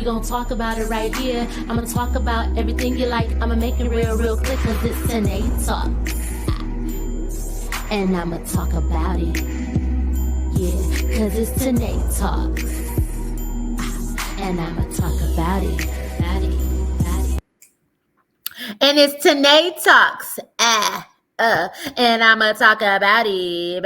gonna talk about it right here. I'm gonna talk about everything you like. I'm gonna make it real quick, cause it's Tynee Talks. And I'm gonna talk about it. Yeah, cause it's Tynee Talks. And I'm gonna talk about it. And it's Tynee Talks. And I'm gonna talk about it.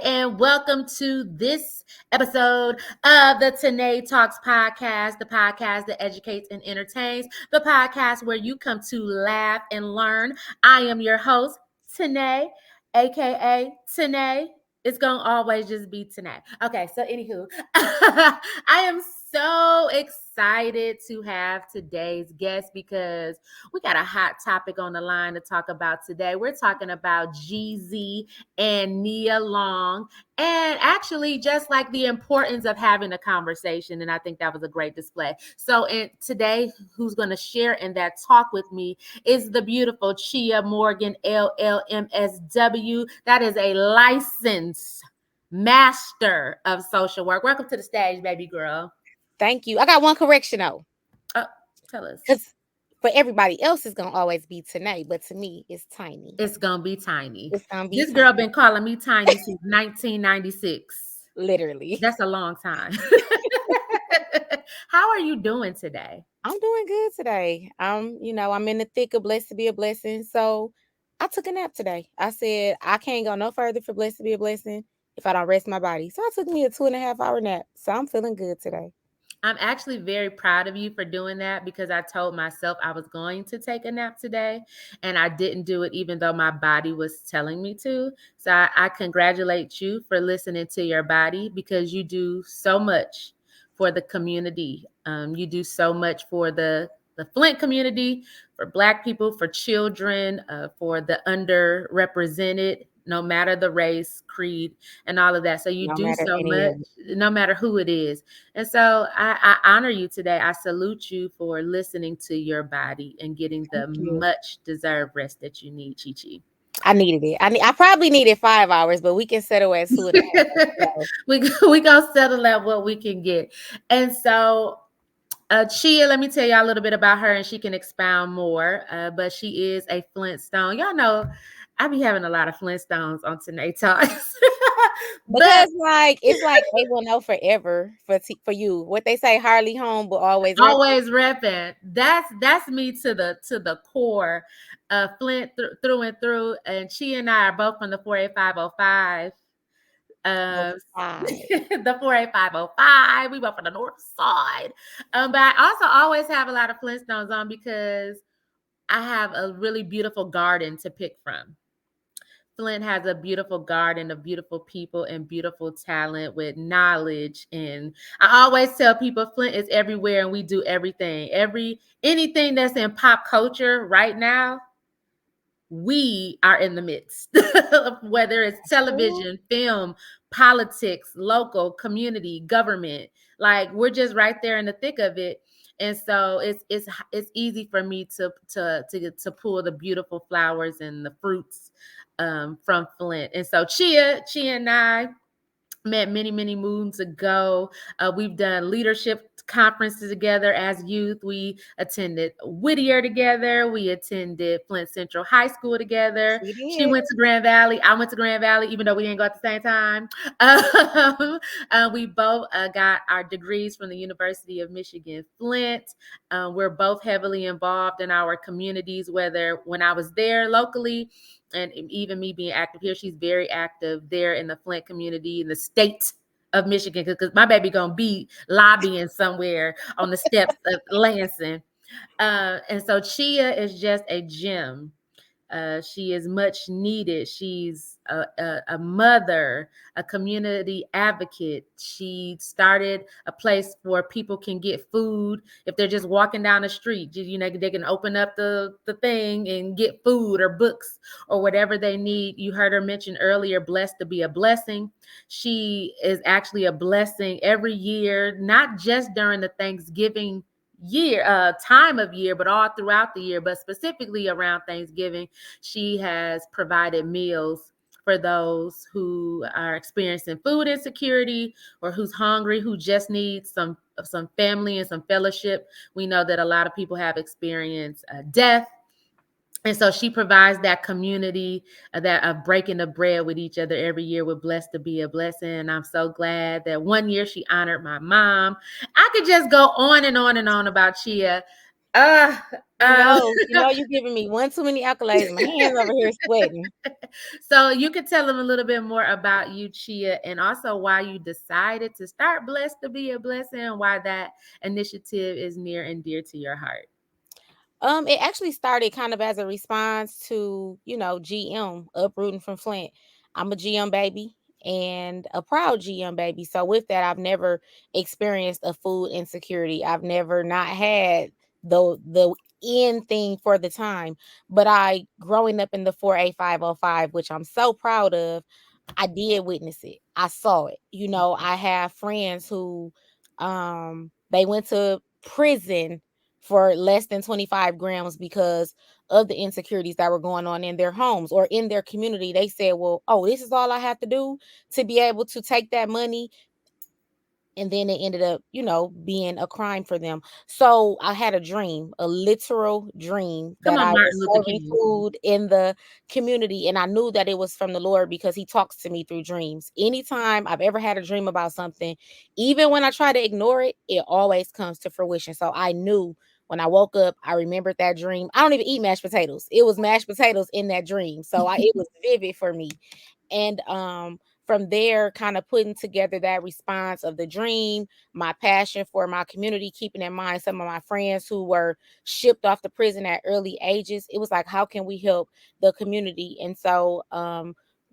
And welcome to this episode of the Tynee Talks podcast, the podcast that educates and entertains, the podcast where you come to laugh and learn. I am your host, Tynee, aka Tynee. It's gonna always just be Tynee. Okay, so anywho, I am so excited to have today's guest because we got a hot topic on the line to talk about today. We're talking about Jeezy and Nia Long, and actually just like the importance of having a conversation. And I think that was a great display. So today, who's going to share in that talk with me is the beautiful Chia Morgan, LLMSW. That is a licensed master of social work. Welcome to the stage, baby girl. Thank you. I got one correction though. Tell us. Because for everybody else, it's gonna always be Tynee, but to me, it's Tynee. It's gonna be Tynee. It's gonna be this Tynee. Girl been calling me Tynee since 1996. Literally. That's a long time. How are you doing today? I'm doing good today. I'm in the thick of blessed to be a blessing. So I took a nap today. I said I can't go no further for blessed to be a blessing if I don't rest my body. So I took me a 2.5-hour nap. So I'm feeling good today. I'm actually very proud of you for doing that because I told myself I was going to take a nap today and I didn't do it even though my body was telling me to. So I congratulate you for listening to your body because you do so much for the community. You do so much for the Flint community, for Black people, for children, for the underrepresented, no matter the race, creed, and all of that. So you do so much, no matter who it is. And so I honor you today. I salute you for listening to your body and getting the much deserved rest that you need, Chi. I needed it. I probably needed 5 hours, but we can settle at 2.5. we gonna settle at what we can get. And so Chia, let me tell you a little bit about her and she can expound more. But she is a Flintstone. Y'all know I be having a lot of Flintstones on Tynee Talks. Because it's like they will know forever for you. What they say, hardly home, but always repping. That's me to the core. Flint through and through. And she and I are both from the 48505. The 48505. We both from the north side. But I also always have a lot of Flintstones on because I have a really beautiful garden to pick from. Flint has a beautiful garden of beautiful people and beautiful talent with knowledge. And I always tell people Flint is everywhere and we do everything. Anything that's in pop culture right now, we are in the midst. Whether it's television, film, politics, local, community, government, like we're just right there in the thick of it. And so it's easy for me to pull the beautiful flowers and the fruits from Flint. And so Chia and I met many moons ago. We've done leadership conferences together as youth. We attended Whittier together. We attended Flint Central High School together. She went to Grand Valley. I went to Grand Valley, even though we didn't go at the same time. We both got our degrees from the University of Michigan Flint. We're both heavily involved in our communities, whether when I was there locally, and even me being active here, she's very active there in the Flint community in the state of Michigan, because my baby gonna be lobbying somewhere on the steps of Lansing. And so Chia is just a gem. She is much needed. She's a mother, a community advocate. She started a place where people can get food if they're just walking down the street. They can open up the thing and get food or books or whatever they need. You heard her mention earlier, blessed to be a blessing. She is actually a blessing every year, not just during the Thanksgiving time of year, but all throughout the year, but specifically around Thanksgiving. She has provided meals for those who are experiencing food insecurity or who's hungry, who just need some some family and some fellowship. We know that a lot of people have experienced death. And so she provides that community, that of breaking the bread with each other every year with Blessed to Be a Blessing. And I'm so glad that one year she honored my mom. I could just go on and on and on about Chia. Uh, uh, You're giving me one too many accolades. My hands over here sweating. so you could tell them a little bit more about you, Chia, and also why you decided to start Blessed to Be a Blessing, and why that initiative is near and dear to your heart. It actually started kind of as a response to, GM uprooting from Flint. I'm a GM baby and a proud GM baby. So with that, I've never experienced a food insecurity. I've never not had the end thing for the time. But I growing up in the 4A505, which I'm so proud of, I did witness it. I saw it. I have friends who they went to prison for less than 25 grams because of the insecurities that were going on in their homes or in their community. They said, well, oh, this is all I have to do to be able to take that money. And then it ended up, being a crime for them. So I had a dream, a literal dream, Come that on, I was Martin Luther serving King. food in the community. And I knew that it was from the Lord because he talks to me through dreams. Anytime I've ever had a dream about something, even when I try to ignore it, it always comes to fruition. So I knew when I woke up, I remembered that dream. I don't even eat mashed potatoes. It was mashed potatoes in that dream. So it was vivid for me. And from there, kind of putting together that response of the dream, my passion for my community, keeping in mind some of my friends who were shipped off to prison at early ages. It was like, how can we help the community? And so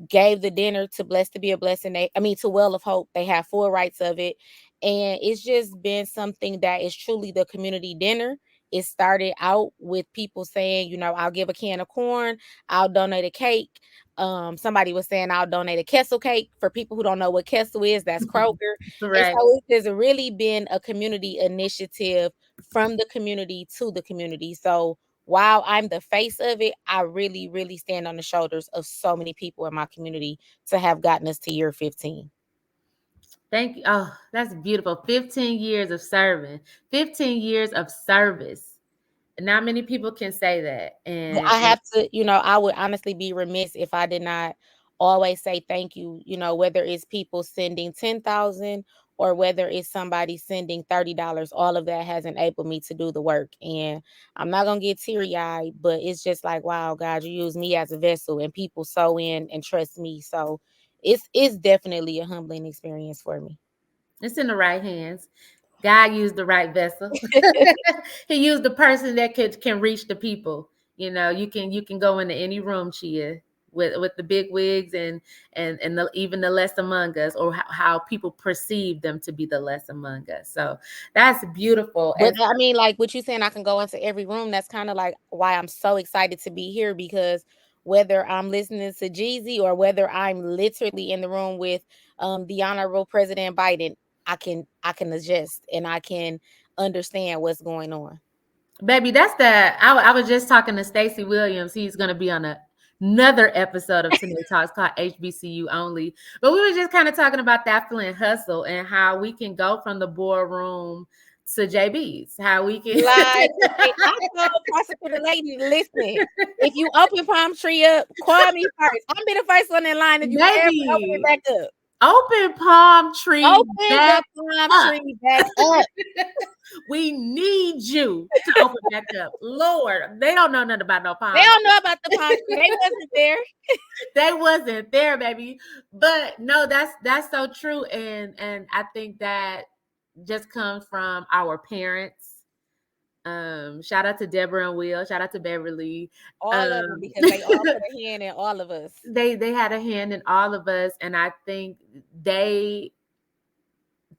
gave the dinner to Blessed to Be a Blessing. To Well of Hope. They have full rights of it. And it's just been something that is truly the community dinner. It started out with people saying, I'll give a can of corn, I'll donate a cake. Somebody was saying I'll donate a Kessel cake. For people who don't know what Kessel is, that's Kroger. And Right. so it has really been a community initiative from the community to the community. So while I'm the face of it, I really, really stand on the shoulders of so many people in my community to have gotten us to year 15. Thank you. Oh, that's beautiful. 15 years of serving, 15 years of service. Not many people can say that. I have to, I would honestly be remiss if I did not always say thank you, whether it's people sending 10,000 or whether it's somebody sending $30, all of that has enabled me to do the work. And I'm not going to get teary eyed, but it's just like, wow, God, you use me as a vessel and people sow in and trust me. So it's definitely a humbling experience for me. it's in the right hands. God used the right vessel. He used the person that can reach the people. You can go into any room, Chia, with the big wigs and even the less among us, or how people perceive them to be the less among us. So that's beautiful. But like what you saying, I can go into every room. That's kind of like why I'm so excited to be here, because whether I'm listening to Jeezy or whether I'm literally in the room with the Honorable President Biden, I can adjust and I can understand what's going on. Baby, that's that. I was just talking to Stacey Williams. He's going to be on another episode of Tynee Talks called HBCU Only. But we were just kind of talking about that Flint hustle and how we can go from the boardroom to JB's. How we can. Like, okay, I told prosecutor lady, listen, if you open Palm Tree up, call me first. I'm be the first one in line if you ever open it Baby, back up. open palm tree Open back the Palm up. Tree back up. We need you to open back up. Lord, they don't know nothing about no They palm. don't know about the Palm Tree. They wasn't there. They wasn't there, baby. But no, that's so true. And I think that just comes from our parents. Shout out to Deborah and Will, shout out to Beverly. All of them, Um because they all put a hand in all of us. they had a hand in all of us, and I think they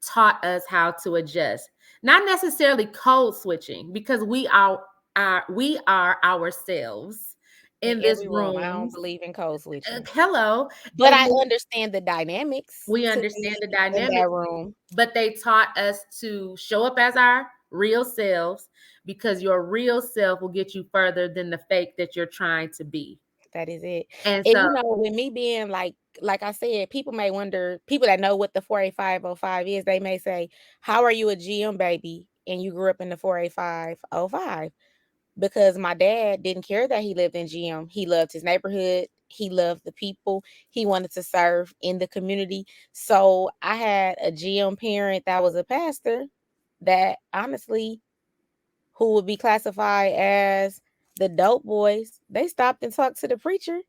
taught us how to adjust. Not necessarily code switching, because we are ourselves In in this every room. I room. don't believe in code switching. Hello. But And I understand the dynamics we to understand be the in dynamic, that room. but they taught us to show up as our real selves, because your real self will get you further than the fake that you're trying to be. That is it. And And so, with me being like like I said, people may wonder, people that know what the 48505 is, they may say, how are you a GM baby and you grew up in the 48505? Because my dad didn't care that he lived in GM. He loved his neighborhood. He loved the people. He wanted to serve in the community. So I had a GM parent that was a pastor that honestly, who would be classified as the dope boys, they stopped and talked to the preacher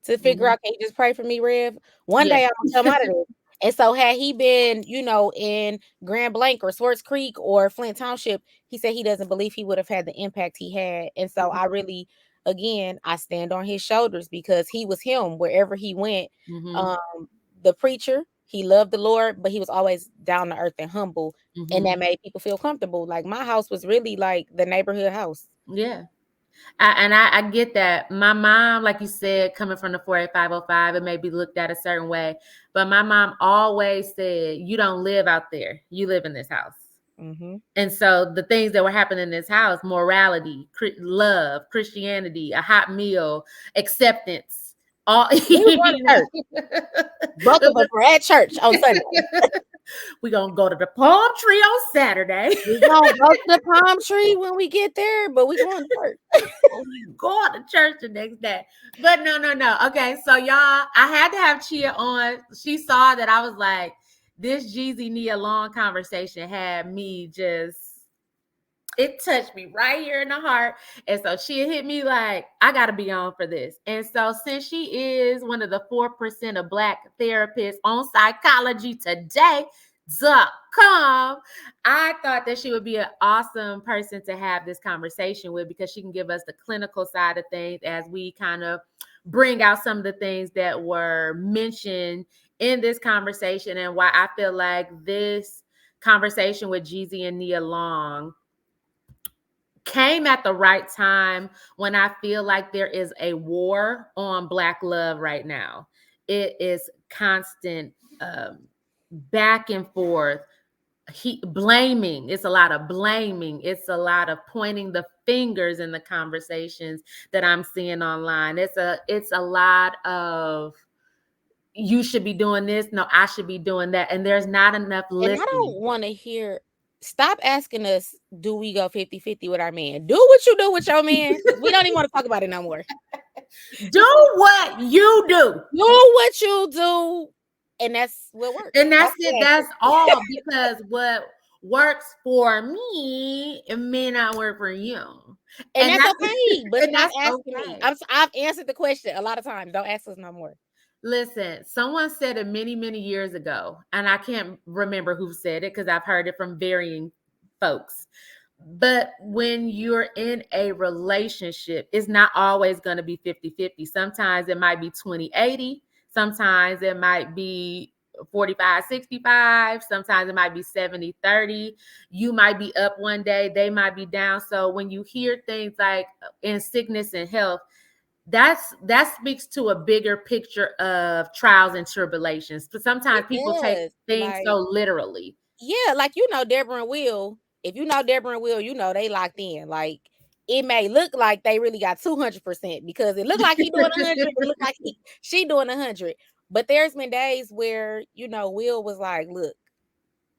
to figure Mhm. out, can you just pray for me, Rev? One Yeah. day I'm gonna come out of this. And so had he been, in Grand Blanc or Swartz Creek or Flint Township, he said he doesn't believe he would have had the impact he had. And so I really, again, I stand on his shoulders because he was him wherever he went. Mhm. Um, the preacher, he loved the Lord, but he was always down to earth and humble, and Mhm. that made people feel comfortable. Like my house was really like the neighborhood house. Yeah. I get that. My mom, like you said, coming from the 48505, it may be looked at a certain way. But my mom always said, you don't live out there. You live in this house. Mm-hmm. And so the things that were happening in this house, morality, love, Christianity, a hot meal, acceptance, all We was going to you church. Both of us were at church on Sunday. we're gonna go to the palm tree on Saturday. We gonna go to the palm tree when we get there, but we going to church. We go to church the next day. But no, no, no. Okay, so y'all, I had to have Chia on. She saw that I was like, this Jeezy Nia Long conversation had me just, it touched me right here in the heart. And so she hit me like, I got to be on for this. And so since she is one of the 4% of Black therapists on Psychology Today.com, I thought that she would be an awesome person to have this conversation with because she can give us the clinical side of things as we kind of bring out some of the things that were mentioned in this conversation and why I feel like this conversation with Jeezy and Nia Long came at the right time when I feel like there is a war on Black love right now. It is constant back and forth. Blaming. It's a lot of blaming. It's a lot of pointing the fingers in the conversations that I'm seeing online. It's a lot of you should be doing this. No, I should be doing that. And there's not enough And I listening. don't want to hear, stop asking us, do we go 50-50 with our man? Do what you do with your man, because we don't even want to talk about it no more. Do what you do. Do what you do, and that's what works. And that's That's it. the That's answer. all because what works for me, it may not work for you. And And that's that's okay. But and stop that's asking me. okay. I've answered the question a lot of times. Don't ask us no more. Listen, someone said it many, many years ago, and I can't remember who said it because I've heard it from varying folks. But when you're in a relationship, it's not always going to be 50-50. Sometimes it might be 20-80. Sometimes it might be 45-65. Sometimes it might be 70-30. You might be up one day, they might be down. So when you hear things like in sickness and health, that speaks to a bigger picture of trials and tribulations. But sometimes It people take does. things Like, so literally. yeah, like Deborah and Will. If you know Deborah and Will, they locked in. Like, it may look like they really got 200% because it looked like he doing 100, it looked like she doing 100. But there's been days where Will was like, "Look,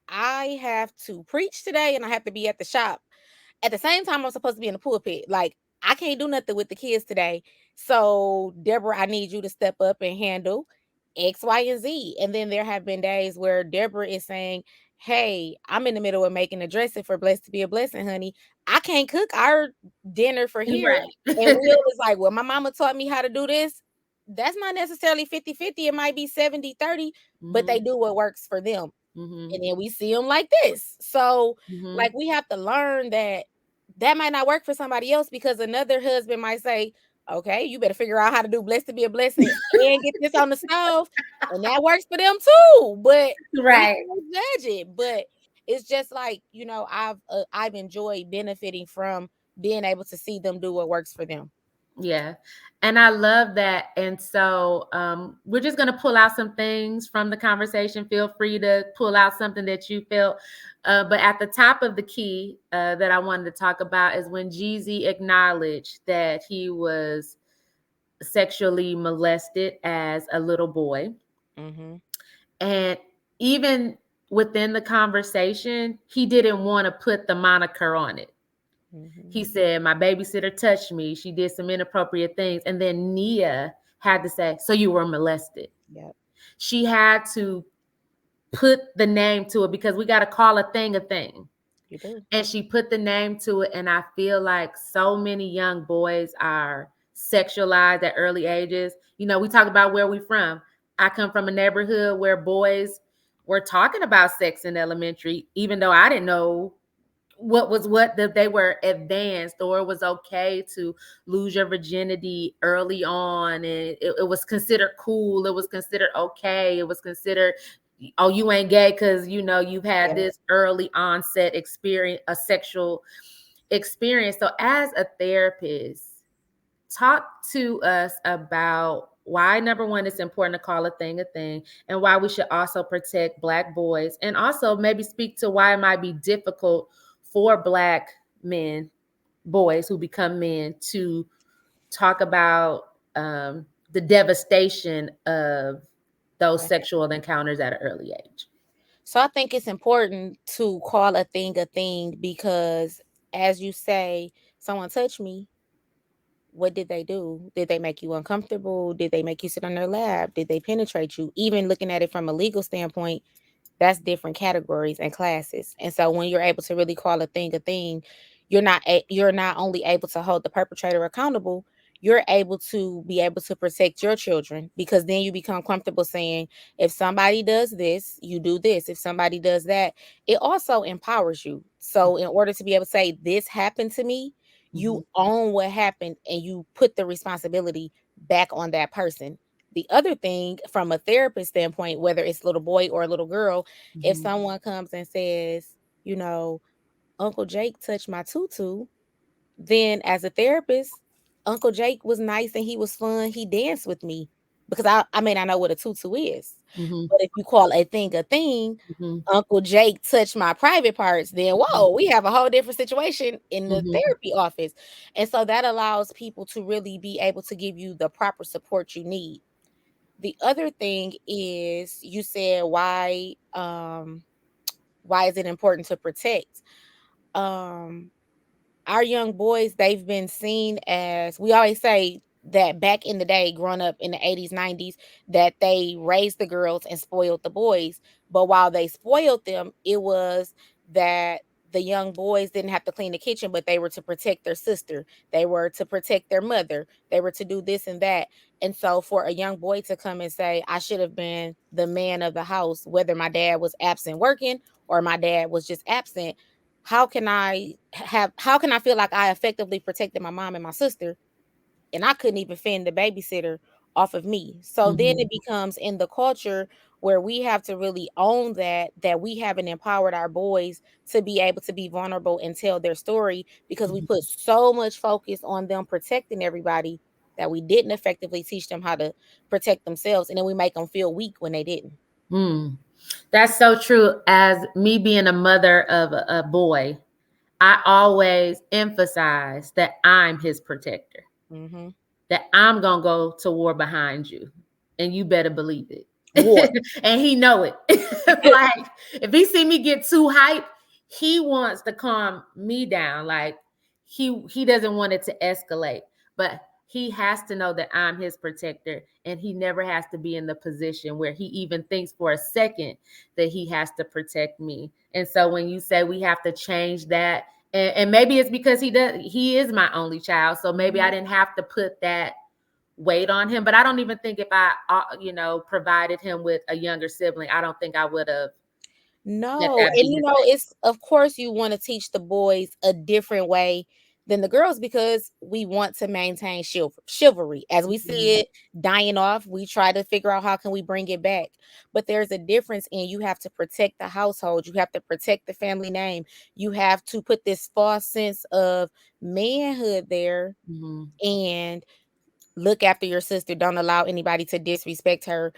I have to preach today, and I have to be at the shop. At the same time, I'm supposed to be in the pulpit. Like, I can't do nothing with the kids today. So, Deborah, I need you to step up and handle X, Y, and Z." And then there have been days where Deborah is saying, "Hey, I'm in the middle of making a dressing for Blessed to Be a Blessing, honey. I can't cook our dinner for here." And Right. Will is like, "Well, my mama taught me how to do this." That's not necessarily 50-50. It might be 70-30, but they Mhm. do what works for them. Mhm. And then we see them like this. So, like, Mhm. we have to learn that that might not work for somebody else because another husband might say, "Okay, you better figure out how to do Blessed to Be a Blessing and get this on the stove." And that works for them too. But we Right. can't judge it. But it's just like, I've enjoyed benefiting from being able to see them do what works for them. Yeah. And I love that. And so we're just going to pull out some things from the conversation. Feel free to pull out something that you felt. But at the top of the key that I wanted to talk about is when Jeezy acknowledged that he was sexually molested as a little boy. Mhm. And even within the conversation, he didn't want to put the moniker on it. Mhm. He said, "My babysitter touched me. She did some inappropriate things." And then Nia had to say, "So you were molested." Yep. She had to put the name to it because we got to call a thing a thing. You do. And she put the name to it. And I feel like so many young boys are sexualized at early ages. You know, we talk about where we from. I come from a neighborhood where boys were talking about sex in elementary, even though I didn't know what was what, that they were advanced, or it was okay to lose your virginity early on, and it was considered cool, it was considered okay, it was considered, oh, you ain't gay because you know you've had Yeah. this early onset experience, a sexual experience. So as a therapist, talk to us about why, number one, it's important to call a thing a thing, and why we should also protect Black boys, and also maybe speak to why it might be difficult for Black men, boys who become men, to talk about the devastation of those Right. sexual encounters at an early age. So I think it's important to call a thing because, as you say, someone touched me. What did they do? Did they make you uncomfortable? Did they make you sit on their lap? Did they penetrate you? Even looking at it from a legal standpoint, that's different categories and classes. And so when you're able to really call a thing, you're not only able to hold the perpetrator accountable, you're able to protect your children, because then you become comfortable saying, if somebody does this, you do this. If somebody does that, it also empowers you. So in order to be able to say this happened to me, you Mm-hmm. own what happened and you put the responsibility back on that person. The other thing, from a therapist standpoint, whether it's little boy or a little girl, if Mm-hmm. someone comes and says, you know, Uncle Jake touched my tutu, then as a therapist, Uncle Jake was nice and he was fun. He danced with me because I mean, I know what a tutu is. Mm-hmm. But if you call a thing, Mm-hmm. Uncle Jake touched my private parts, then Mm-hmm. whoa, we have a whole different situation in the Mm-hmm. therapy office. And so that allows people to really be able to give you the proper support you need. The other thing is, you said why is it important to protect? Um our young boys, they've been seen as, we always say that back in the day, growing up in the 80s, 90s, that they raised the girls and spoiled the boys. But while they spoiled them, it was that the young boys didn't have to clean the kitchen, but they were to protect their sister. They were to protect their mother. They were to do this and that. And so for a young boy to come and say, I should have been the man of the house, whether my dad was absent working or my dad was just absent, how can I feel like I effectively protected my mom and my sister and I couldn't even fend the babysitter off of me? So then Mm-hmm. it becomes in the culture where we have to really own that we haven't empowered our boys to be able to be vulnerable and tell their story, because we put so much focus on them protecting everybody that we didn't effectively teach them how to protect themselves, and then we make them feel weak when they didn't. Mm. That's so true. As me being a mother of a boy, I always emphasize that I'm his protector, Hmm. that I'm gonna go to war behind you, and you better believe it. War. And he know it. Like, if he see me get too hype, he wants to calm me down. Like, he doesn't want it to escalate, but he has to know that I'm his protector, and he never has to be in the position where he even thinks for a second that he has to protect me. And so when you say we have to change that, and maybe it's because he is my only child, so maybe I didn't have to put that weight on him. But I don't even think if I provided him with a younger sibling, I don't think I would have let No, that and be his weight. it's, of course you want to teach the boys a different way than the girls, because we want to maintain chivalry. As we see Mhm. it dying off, we try to figure out how can we bring it back. But there's a difference, in you have to protect the household, you have to protect the family name, you have to put this false sense of manhood there, Mhm. and look after your sister, don't allow anybody to disrespect her,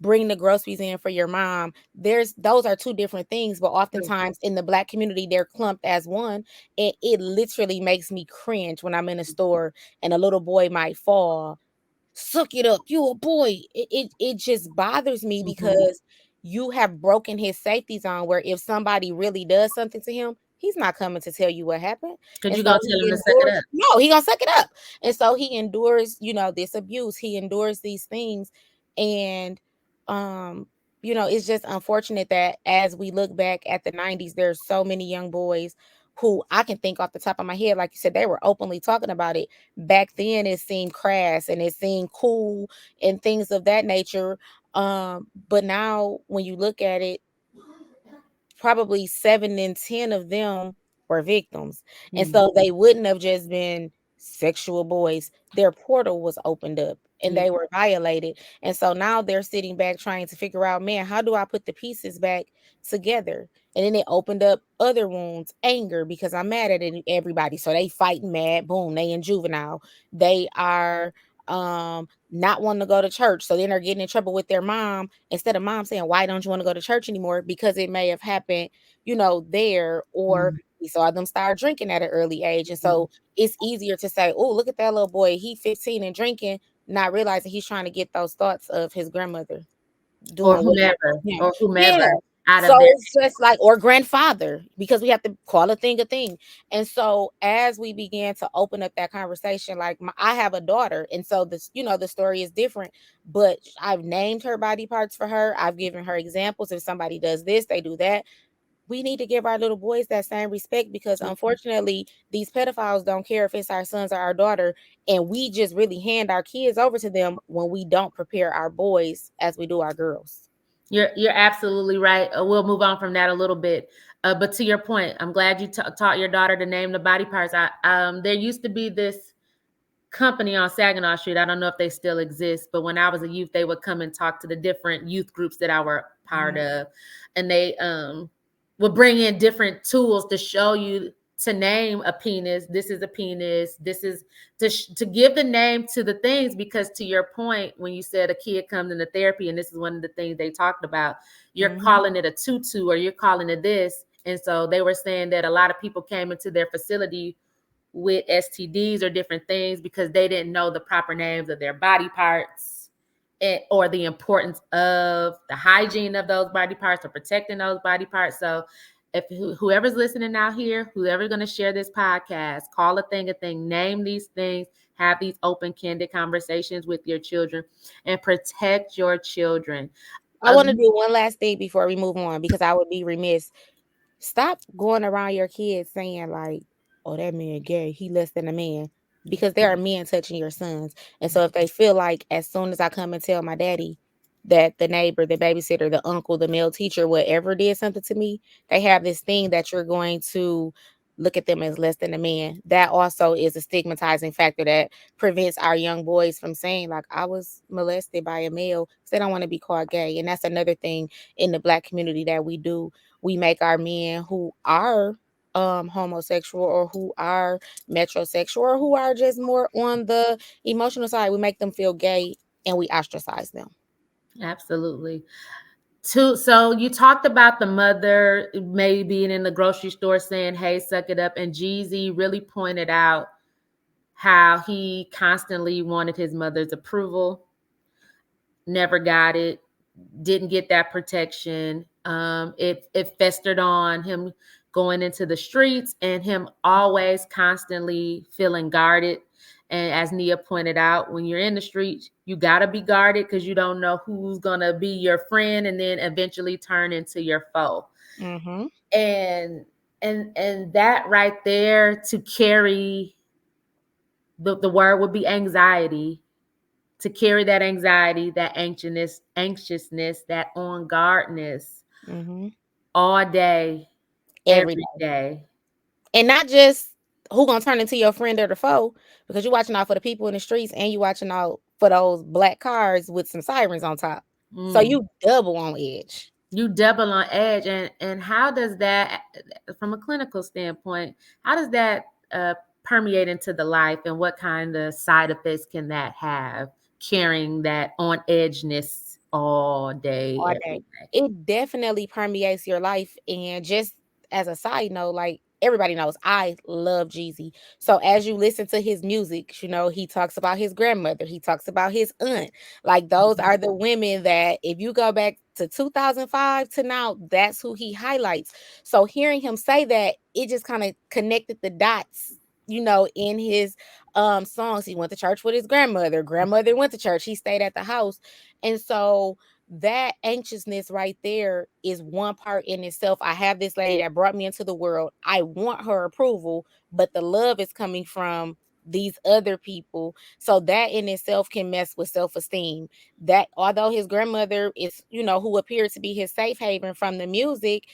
bring the groceries in for your mom. There's Those are two different things, but True. oftentimes in the Black community they're clumped as one, and it literally makes me cringe when I'm in a store and a little boy might fall suck it up, you a boy. It just bothers me Mhm. because you have broken his safety zone where if somebody really does something to him, he's not coming to tell you what happened. Cause And you so gonna tell he him to suck it endures, up. no, he gonna suck it up. And so he endures, this abuse. He endures these things. And um, it's just unfortunate that as we look back at the 90s, there's so many young boys who I can think off the top of my head, like you said, they were openly talking about it. Back then it seemed crass and it seemed cool and things of that nature. But now when you look at it, probably 7 in 10 of them were victims. And Mm. so they wouldn't have just been sexual boys. Their portal was opened up and Yeah. they were violated. And so now they're sitting back trying to figure out, man, how do I put the pieces back together? And then it opened up other wounds, anger, because I'm mad at everybody. So they fighting mad, boom, they in juvenile. They are not wanting to go to church. So then they're getting in trouble with their mom instead of mom saying, why don't you want to go to church anymore? Because it may have happened, there, or Mhm. we saw them start drinking at an early age. And Mhm. so it's easier to say, oh, look at that little boy. He 15 and drinking, not realizing he's trying to get those thoughts of his grandmother Or doing what he whomever, did. or Yeah. whomever out So of their it's just like, or grandfather, because we have to call a thing a thing. And so as we began to open up that conversation, like I have a daughter, and so this, the story is different, but I've named her body parts for her. I've given her examples. If somebody does this, they do that. We need to give our little boys that same respect because unfortunately, these pedophiles don't care if it's our sons or our daughter. And we just really hand our kids over to them when we don't prepare our boys as we do our girls. You're absolutely right. We'll move on from that a little bit. But to your point, I'm glad you taught your daughter to name the body parts. There used to be this company on Saginaw Street. I don't know if they still exist, but when I was a youth, they would come and talk to the different youth groups that I were part Mhm. of, and they would bring in different tools to show you to name a penis. This is a penis. This is to give the name to the things, because to your point, when you said a kid comes into therapy and this is one of the things they talked about, you're Mhm. calling it a tutu or you're calling it this. And so they were saying that a lot of people came into their facility with STDs or different things because they didn't know the proper names of their body parts, or the importance of the hygiene of those body parts or protecting those body parts. So if whoever's listening out here, whoever's going to share this podcast, call a thing, name these things, have these open, candid conversations with your children, and protect your children. I want to do one last thing before we move on because I would be remiss. Stop going around your kids saying like, "Oh, that man gay. He less than a man," because there are men touching your sons. And so if they feel like as soon as I come and tell my daddy that the neighbor, the babysitter, the uncle, the male teacher, whatever did something to me, they have this thing that you're going to look at them as less than a man. That also is a stigmatizing factor that prevents our young boys from saying like, I was molested by a male, because they don't want to be called gay. And that's another thing in the Black community that we do. We make our men who are homosexual or who are metrosexual or who are just more on the emotional side, we make them feel gay and we ostracize them. Absolutely. So you talked about the mother maybe being in the grocery store saying, "Hey, suck it up," and Jeezy really pointed out how he constantly wanted his mother's approval, never got it, didn't get that protection. It festered on him going into the streets and him always constantly feeling guarded. And as Nia pointed out, when you're in the streets, you gotta be guarded because you don't know who's gonna be your friend and then eventually turn into your foe. Mm-hmm. And and that right there, to carry the word would be anxiety, to carry that anxiety, that anxiousness, that on guardness Mm-hmm. all day, Every every day. day. And not just who gonna turn into your friend or the foe, because you're watching out for the people in the streets and you watching out for those black cars with some sirens on top. So Mm. you double on edge. You double on edge, and how does that, from a clinical standpoint, how does that permeate into the life, and what kind of side effects can that have? Carrying that on edgeness all day, All day. every day. It definitely permeates your life. And just as a side note, like everybody knows I love Jeezy. So as you listen to his music, he talks about his grandmother, he talks about his aunt. Like those Mhm. are the women that if you go back to 2005 to now, that's who he highlights. So hearing him say that, it just kind of connected the dots. In his songs, he went to church with his grandmother went to church, he stayed at the house. And so that anxiousness right there is one part in itself. I have this lady that brought me into the world. I want her approval, but the love is coming from these other people. So that in itself can mess with self-esteem. That although his grandmother is, who appears to be his safe haven from the music,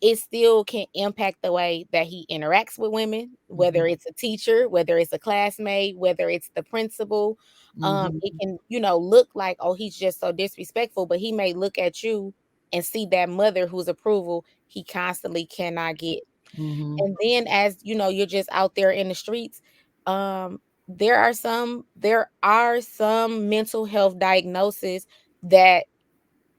it still can impact the way that he interacts with women, whether Mhm. it's a teacher, whether it's a classmate, whether it's the principal. Mhm. It can, look like, oh, he's just so disrespectful, but he may look at you and see that mother whose approval he constantly cannot get. Mhm. And then as you're just out there in the streets, there are some mental health diagnoses that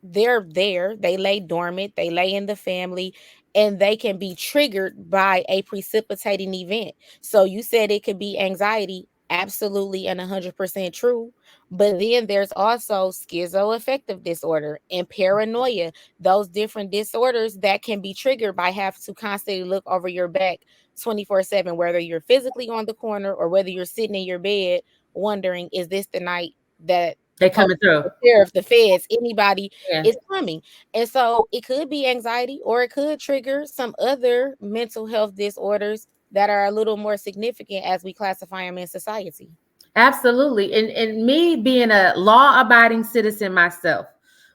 they're there, they lay dormant, they lay in the family, and they can be triggered by a precipitating event. So you said it could be anxiety, absolutely and 100% true. But then there's also schizoaffective disorder and paranoia, those different disorders that can be triggered by having to constantly look over your back 24/7, whether you're physically on the corner or whether you're sitting in your bed wondering, is this the night that the They police, coming through. the sheriff, the feds, anybody Yeah. is coming? And so it could be anxiety, or it could trigger some other mental health disorders that are a little more significant as we classify them in society. Absolutely. And me being a law abiding citizen myself,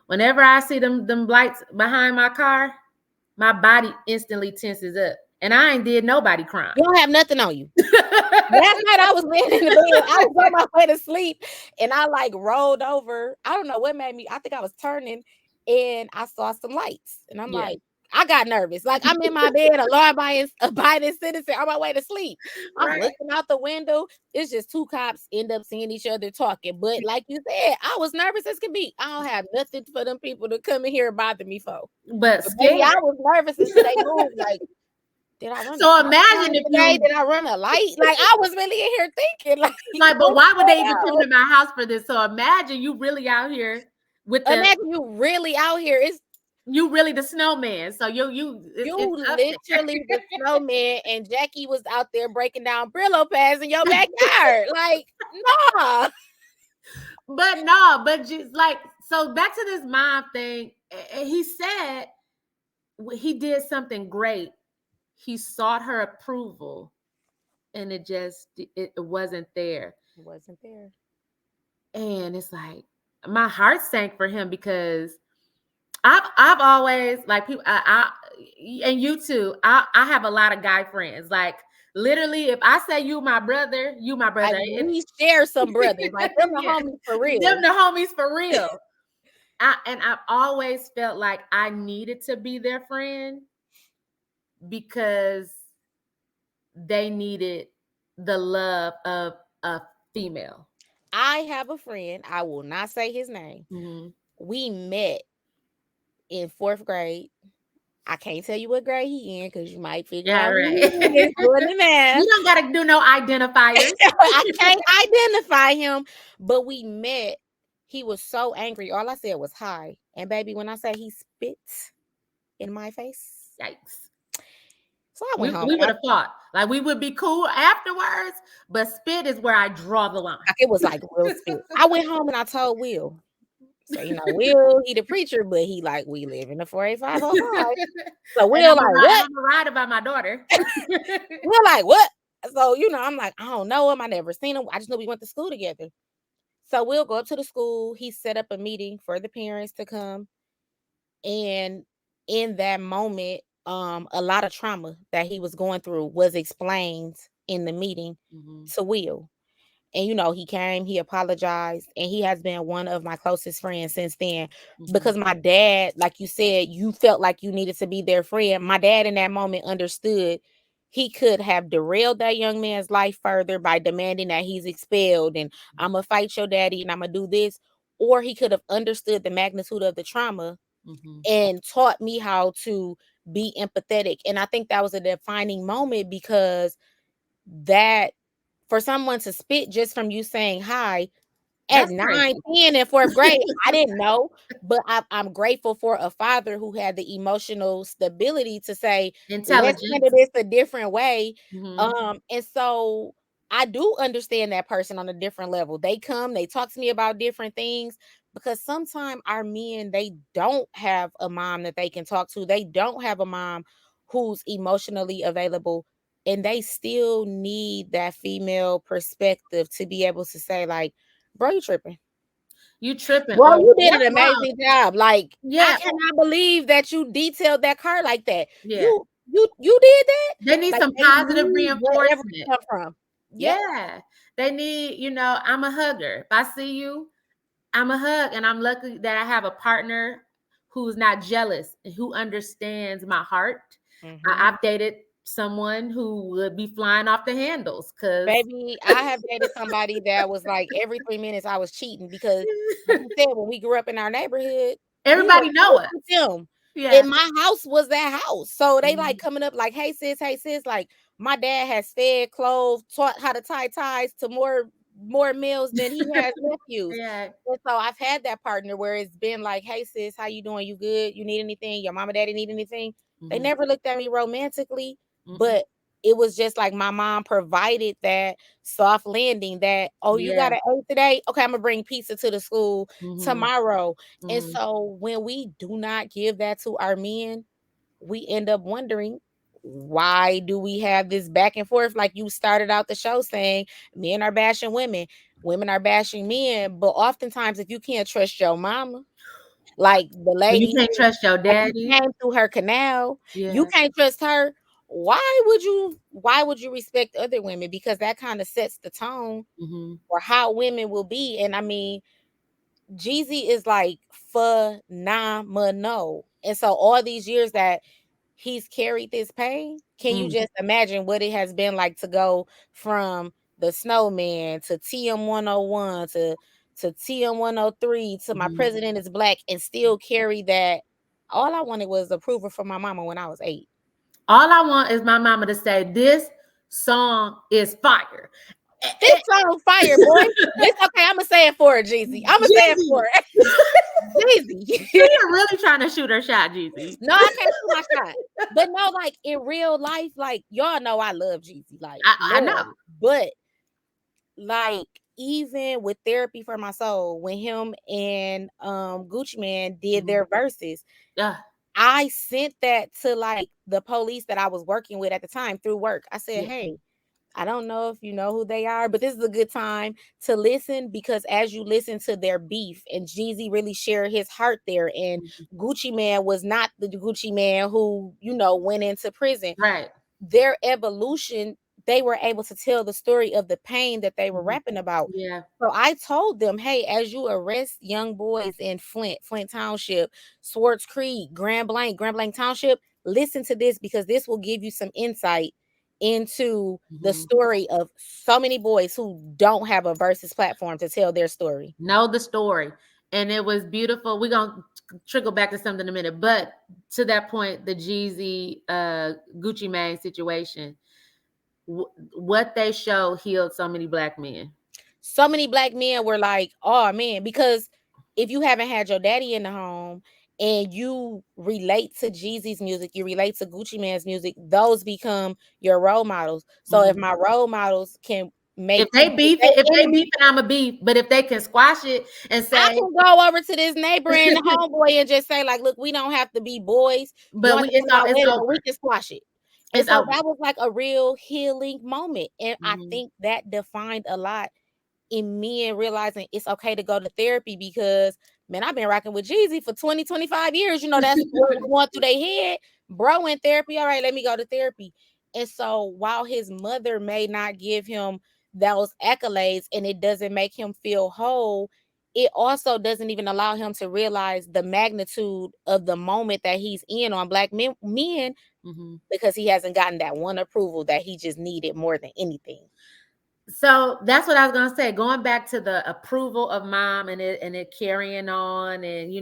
whenever I see them lights behind my car, my body instantly tenses up. And I ain't did nobody crime. You don't have nothing on you. Last night I was laying in the bed. I was on my way to sleep and I like rolled over. I don't know what made me. I think I was turning and I saw some lights. And I'm Yeah. like, I got nervous. Like I'm in my bed, a law abiding citizen on my way to sleep. I'm Right. looking out the window. It's just two cops end up seeing each other talking. But like you said, I was nervous as can be. I don't have nothing for them people to come in here and bother me for. But But baby, I scared. was nervous until they moved. Like, did I run a So stop imagine sign if today? you Did I run a light? Like I was really in here thinking, like, like, but what's why would they going even come on? to my house for this? So imagine you really out here with the Imagine you really out here. It's you really the snowman. So you it's you up there. literally the snowman, and Jackie was out there breaking down Brillo pads in your backyard. Like, nah. But no, but just like so back to this mom thing. He said he did something great. He sought her approval, and it wasn't there. It wasn't there. And it's like my heart sank for him because I've always like people and you too. I have a lot of guy friends. Like literally, if I say you my brother, you my Like brother. we share some brothers. Like them the Yeah, homies for them real. the homies for real. And I've always felt like I needed to be their friend because they needed the love of a female. I have a friend. I will not say his name. Mm-hmm. We met in fourth grade. I can't tell you what grade he in because you might figure Yeah, out who right. he is doing the math. You don't gotta do no identifiers. I can't identify him, but we met. He was so angry. All I said was hi. And baby, when I say he spit in my face, Yikes. so I went home We and would have fought. Like we would be cool afterwards, but spit is where I draw the line. like, it was like real spit. I went home and I told Will. So Will, he the preacher, but he like we live in the 48505. So And Will like what? I'm a rider by my daughter. Will like what? So I'm like, I don't know him. I never seen him. I just know we went to school together. So we'll go up to the school. He set up a meeting for the parents to come. And in that moment, a lot of trauma that he was going through was explained in the meeting Mhm, to Will. And he came, he apologized, and he has been one of my closest friends since then. mhm, Because my dad, like you said, you felt like you needed to be their friend. My dad in that moment understood he could have derailed that young man's life further by demanding that he's expelled and I'm gonna fight your daddy and I'm gonna do this. Or he could have understood the magnitude of the trauma mhm, and taught me how to be empathetic. And I think that was a defining moment, because that, for someone to spit just from you saying hi at That's 9, crazy. 10, and 4th grade, I didn't know, but I'm grateful for a father who had the emotional stability to say, "Let's handle Intelligence. this a different way." Hmm. And so I do understand that person on a different level. They come, they talk to me about different things, because sometimes our men, they don't have a mom that they can talk to. They don't have a mom who's emotionally available, and they still need that female perspective to be able to say, like, "Bro, you tripping. You tripping, Bro, or you did what's an wrong? amazing job. Like, I Yeah, cannot believe that you detailed that car like that. yeah. You did that?" They need Like, some they positive need wherever it reinforcement. come from. Yep. Yeah. They need, I'm a hugger. If I see you, I'm a hug. And I'm lucky that I have a partner who's not jealous and who understands my heart. Mhm. I've dated someone who would be flying off the handles because Baby, I have dated somebody that was like, every 3 minutes I was cheating, because, like you said, when we grew up in our neighborhood, we were everybody know close us. with them. Yeah. And my house was that house. So they like Mhm. coming up like, hey sis, like, my dad has fed, clothed, taught how to tie ties to more meals than he has nephews. Yeah. And so I've had that partner where it's been like, "Hey sis, how you doing? You good? You need anything? Your mama daddy need anything?" They Mhm. never looked at me romantically, Mm-mm. but it was just like my mom provided that soft landing, that, "Oh, you got Yeah. an A today? Okay, I'm gonna bring pizza to the school Mhm. tomorrow." And Mhm. so when we do not give that to our men, we end up wondering, why do we have this back and forth? Like you started out the show saying, men are bashing women are bashing men. But oftentimes, if you can't trust your mama, like the Or you lady can't who, trust your like, you daddy. came through her canal, you Yeah. can't trust her. Why would you respect other women? Because that kind of sets the tone Mhm. for how women will be. And I mean, Jeezy is like phenomenal. And so all these years that he's carried this pain, can you Mm. just imagine what it has been like to go from the snowman to TM 101 to TM 103 to my Mhm. president is black, and still carry that? All I wanted was approval from my mama when I was 8. All I want is my mama to say, "This song is fire." This song fire, boy. This okay, I'ma say it for her, Jeezy. I'ma say it Jeezy, for her. Jeezy. Chia really trying to shoot her shot, Jeezy. No, I can't shoot my shot. But no, like in real life, like y'all know I love Jeezy, like I know. Lord. But like, even with therapy for my soul, when him and Gucci Man did Mhm. their verses, Yeah. I sent that to like the police that I was working with at the time through work. I said, Yeah. "Hey, I don't know if you know who they are, but this is a good time to listen, because as you listen to their beef, and Jeezy really shared his heart there, and Mhm. Gucci Man was not the Gucci Man who, went into prison. Right. Their evolution, they were able to tell the story of the pain that they were Mhm. rapping about." Yeah. So I told them, "Hey, as you arrest young boys in Flint Township, Swartz Creek, Grand Blanc Township, listen to this, because this will give you some insight into the Mhm. story of so many boys who don't have a versus platform to tell their story." Know the story. And it was beautiful. We're gonna trickle back to something in a minute. But to that point, the Jeezy Gucci Mane situation, what they show healed so many black men. So many black men were like, "Oh man," because if you haven't had your daddy in the home and you relate to Jeezy's music, you relate to Gucci Man's music, those become your role models. So if Mhm. my role models can If make they if beefing, if they they enemy, beefing, I'm a beef. But if they can squash it and I say, can go over to this neighbor and homeboy and just say, like, "Look, we don't have to be boys. You but don't we have to come out it's later, but over. we can squash it." And It's so over. that was like a real healing moment. And I Mhm. think that defined a lot in me, and realizing it's okay to go to therapy, because man, I've been rocking with Jeezy for 20, 25 years. That's what was going through their head. Bro in therapy. All right, let me go to therapy. And so while his mother may not give him those accolades, and it doesn't make him feel whole, it also doesn't even allow him to realize the magnitude of the moment that he's in on black men, Mhm. because he hasn't gotten that one approval that he just needed more than anything. So that's what I was gonna say. Going back to the approval of mom and it carrying on, and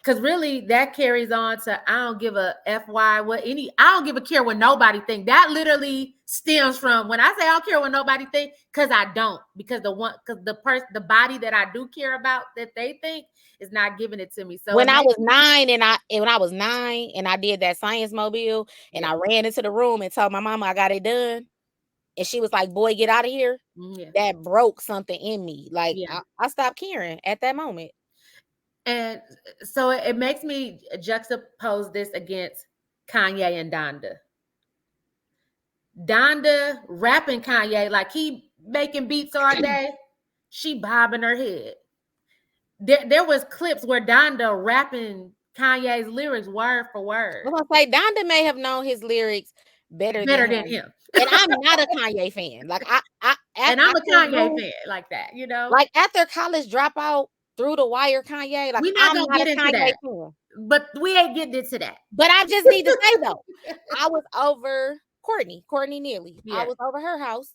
Cause really that carries on to I don't give a FY what any I don't give a care what nobody think. That literally stems from when I say I don't care what nobody think, because I don't. Because the body that I do care about that they think is not giving it to me. So it When I makes was 9 when I was 9 and I did that science mobile and yeah. I ran into the room and told my mama I got it done, and she was like, "Boy, get out of here." Yeah. That broke something in me. Like Yeah. I stopped caring at that moment. And so it makes me juxtapose this against Kanye and Donda. Donda rapping Kanye like he making beats all day. She bobbing her head. There was clips where Donda rapping Kanye's lyrics word for I'm word gonna say Donda may have known his lyrics better than better than him. him. And I'm not a Kanye fan. Like And I'm a after Kanye Blue, fan like that, you know. like after College Dropout, Through the Wire Kanye, like We're not I'm gonna not get a into Kanye that, fan. but we ain't getting into that. But I just need to say though, I was over Courtney Neely. I Yeah. was over her house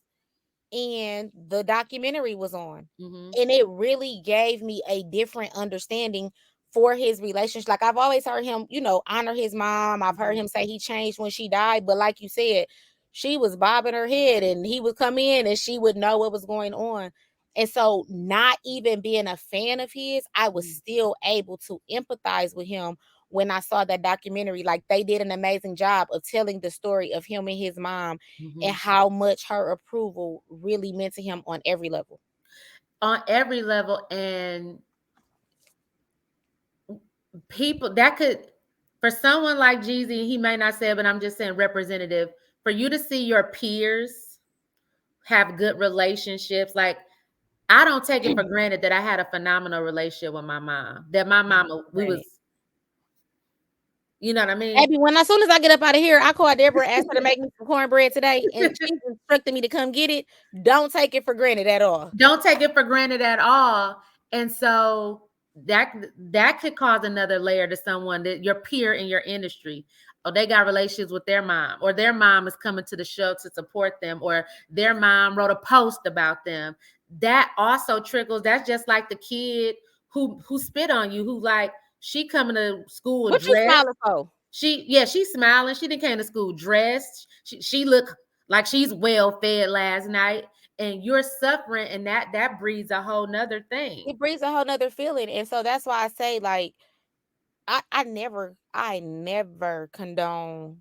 and the documentary was on. Hmm. And it really gave me a different understanding for his relationship. Like I've always heard him, honor his mom. I've heard Hmm. him say he changed when she died, but like you said, she was bobbing her head and he would come in and she would know what was going on. And so not even being a fan of his, I was still able to empathize with him when I saw that documentary. Like they did an amazing job of telling the story of him and his mom and Hmm. how much her approval really meant to him on every level. On every level, and people that could for someone like Jeezy, he may not say it, but I'm just saying representative, for you to see your peers have good relationships. Like I don't take it for granted that I had a phenomenal relationship with my mom. That my mama, we was, Granted. you know what I mean? Baby, when as soon as I get up out of here, I call Deborah and ask her to make me some cornbread today, and she's instructing me to come get it. Don't take it for granted at all. Don't take it for granted at all. And so that could cause another layer to someone that your peer in your industry. Or they got relationships with their mom, or their mom is coming to the show to support them, or their mom wrote a post about them. That also trickles. That's just like the kid who spit on you, who like she coming to school What you dressed. smiling for? She's smiling. She didn't came to school dressed. She looked like she's well fed last night, and you're suffering, and that breeds a whole nother thing. It brings a whole nother feeling, and so that's why I say like I never condone,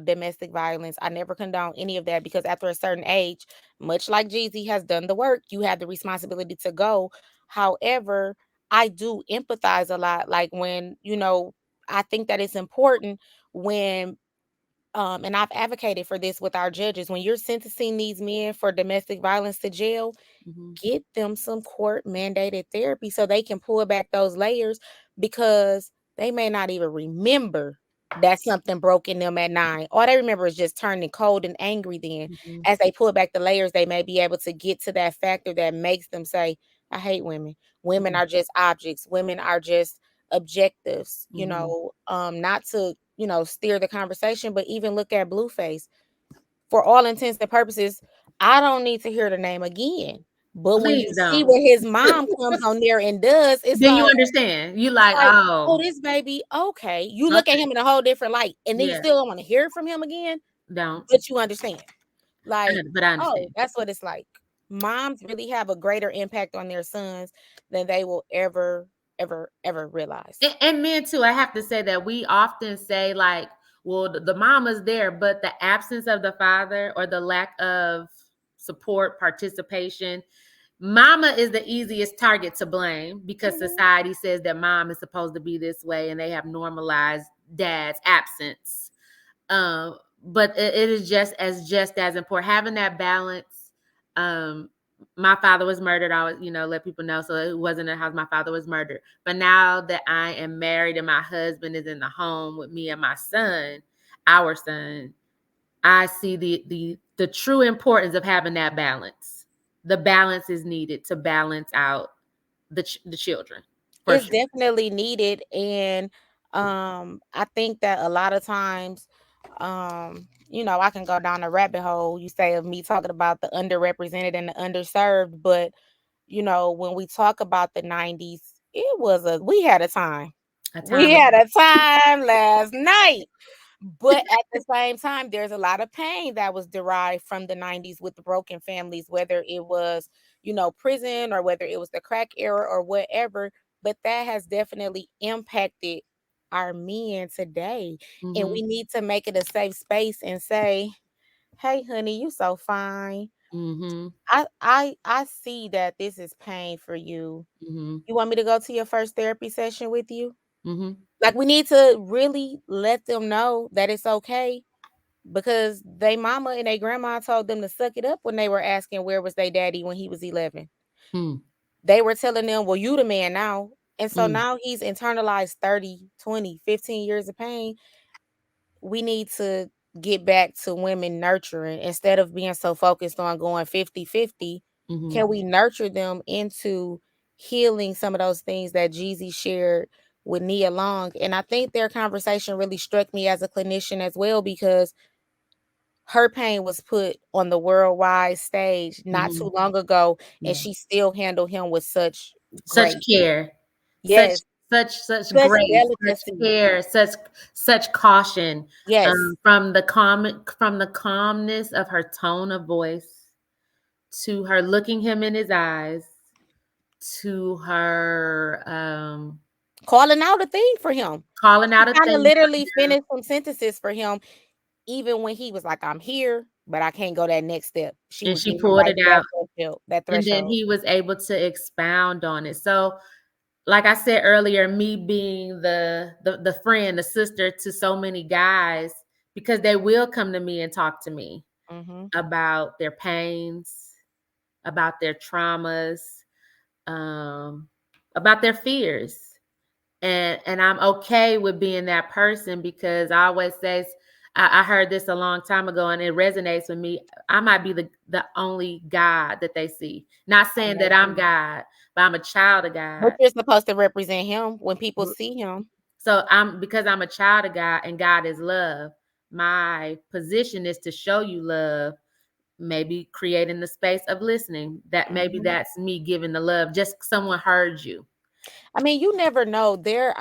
domestic violence. I never condone any of that because after a certain age, much like Jeezy has done the work, you have the responsibility to go. However, I do empathize a lot. Like when, I think that it's important when and I've advocated for this with our judges, when you're sentencing these men for domestic violence to jail, Mhm. get them some court mandated therapy so they can pull back those layers because they may not even remember that something broke in them at 9. All they remember is just turning cold and angry then. Mhm. As they pull back the layers, they may be able to get to that factor that makes them say, I hate women. Women Mhm. are just objects. Women are just objectives, Mhm. not to, steer the conversation, but even look at Blueface for all intents and purposes, I don't need to hear the name again. But when you Please see don't. what his mom comes on there and does, Then you understand. You it's like, like, oh, oh, this baby, okay. You look at okay, him in a whole different light, and then you yeah, still don't want to hear from him again, don't. but you understand. Like, But I oh, understand. that's what it's like. Moms really have a greater impact on their sons than they will ever, ever, ever realize. And men too. I have to say that we often say like, well, the mama's there, but the absence of the father or the lack of support, participation, mama is the easiest target to blame because Mhm. society says that mom is supposed to be this way, and they have normalized dad's absence. But it is just as important having that balance. Um, my father was murdered. I was, let people know, so it wasn't a house. My father was murdered. But now that I am married and my husband is in the home with me and my son, our son, I see the true importance of having that balance. The balance is needed to balance out the children, for It's sure. definitely needed, and I think that a lot of times, I can go down a rabbit hole, you say, of me talking about the underrepresented and the underserved, but when we talk about the 90s, we had a time. A We time of had a time last night. But at the same time, there's a lot of pain that was derived from the 90s with the broken families, whether it was, prison or whether it was the crack era or whatever. But that has definitely impacted our men today. And mhm, we need to make it a safe space and say, hey, honey, you so fine. mhm, I see that this is pain for you. mhm, You want me to go to your first therapy session with you? mhm, Like, we need to really let them know that it's okay because they mama and they grandma told them to suck it up when they were asking where was their daddy when he was 11. mm, They were telling them, well, you the man now. And so mm, now he's internalized 30, 20, 15 years of pain. We need to get back to women nurturing instead of being so focused on going 50-50. mhm, Can we nurture them into healing some of those things that Jeezy shared with Nia Long? And I think their conversation really struck me as a clinician as well because her pain was put on the worldwide stage not too mhm. long ago, and Yeah. she still handled him with such Such grace. care, such Yes, such such grace, such delicacy. care, such caution, Yes. from the calmness of her tone of voice, to her looking him in his eyes, to her Calling out a thing for him. calling She out a kinda thing for literally him, finished some sentences for him even when he was like, "I'm here, but I can't go that next step." She and was she getting him pulled right it to out, that and then threshold. he was able to expound on it. So, like I said earlier, me being the friend, the sister to so many guys, because they will come to me and talk to me Mhm. about their pains, about their traumas, um, about their fears. And I'm okay with being that person because I always say, I heard this a long time ago and it resonates with me. I might be the only God that they see. Not saying that I'm God, but I'm a child of But God. you're supposed to represent him when people see him. So because I'm a child of God and God is love, my position is to show you love, maybe creating the space of listening. That maybe Mhm. that's me giving the love. Just someone heard you. I mean, you never know. There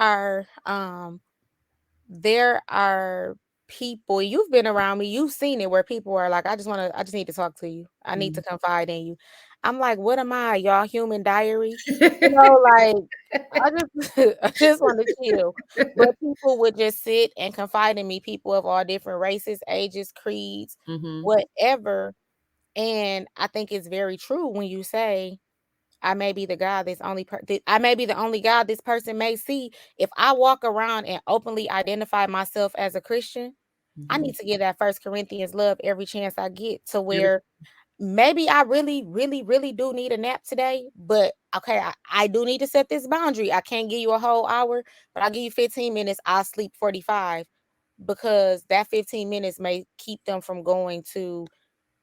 are people, you've been around me, you've seen it where people are like, I just need to talk to you. I need to Mhm. confide in you. I'm like, what am I, y'all human diary? Like I just I just want to chill. But people would just sit and confide in me, people of all different races, ages, creeds, Mhm. whatever. And I think it's very true when you say I may be the God I may be the only God this person may see. If I walk around and openly identify myself as a Christian, I Mhm. need to give that First Corinthians love every chance I get to Every where maybe I really, really, really do need a nap today. But okay, I do need to set this boundary. I can't give you a whole hour, but I'll give you 15 minutes. I'll sleep 45 because that 15 minutes may keep them from going to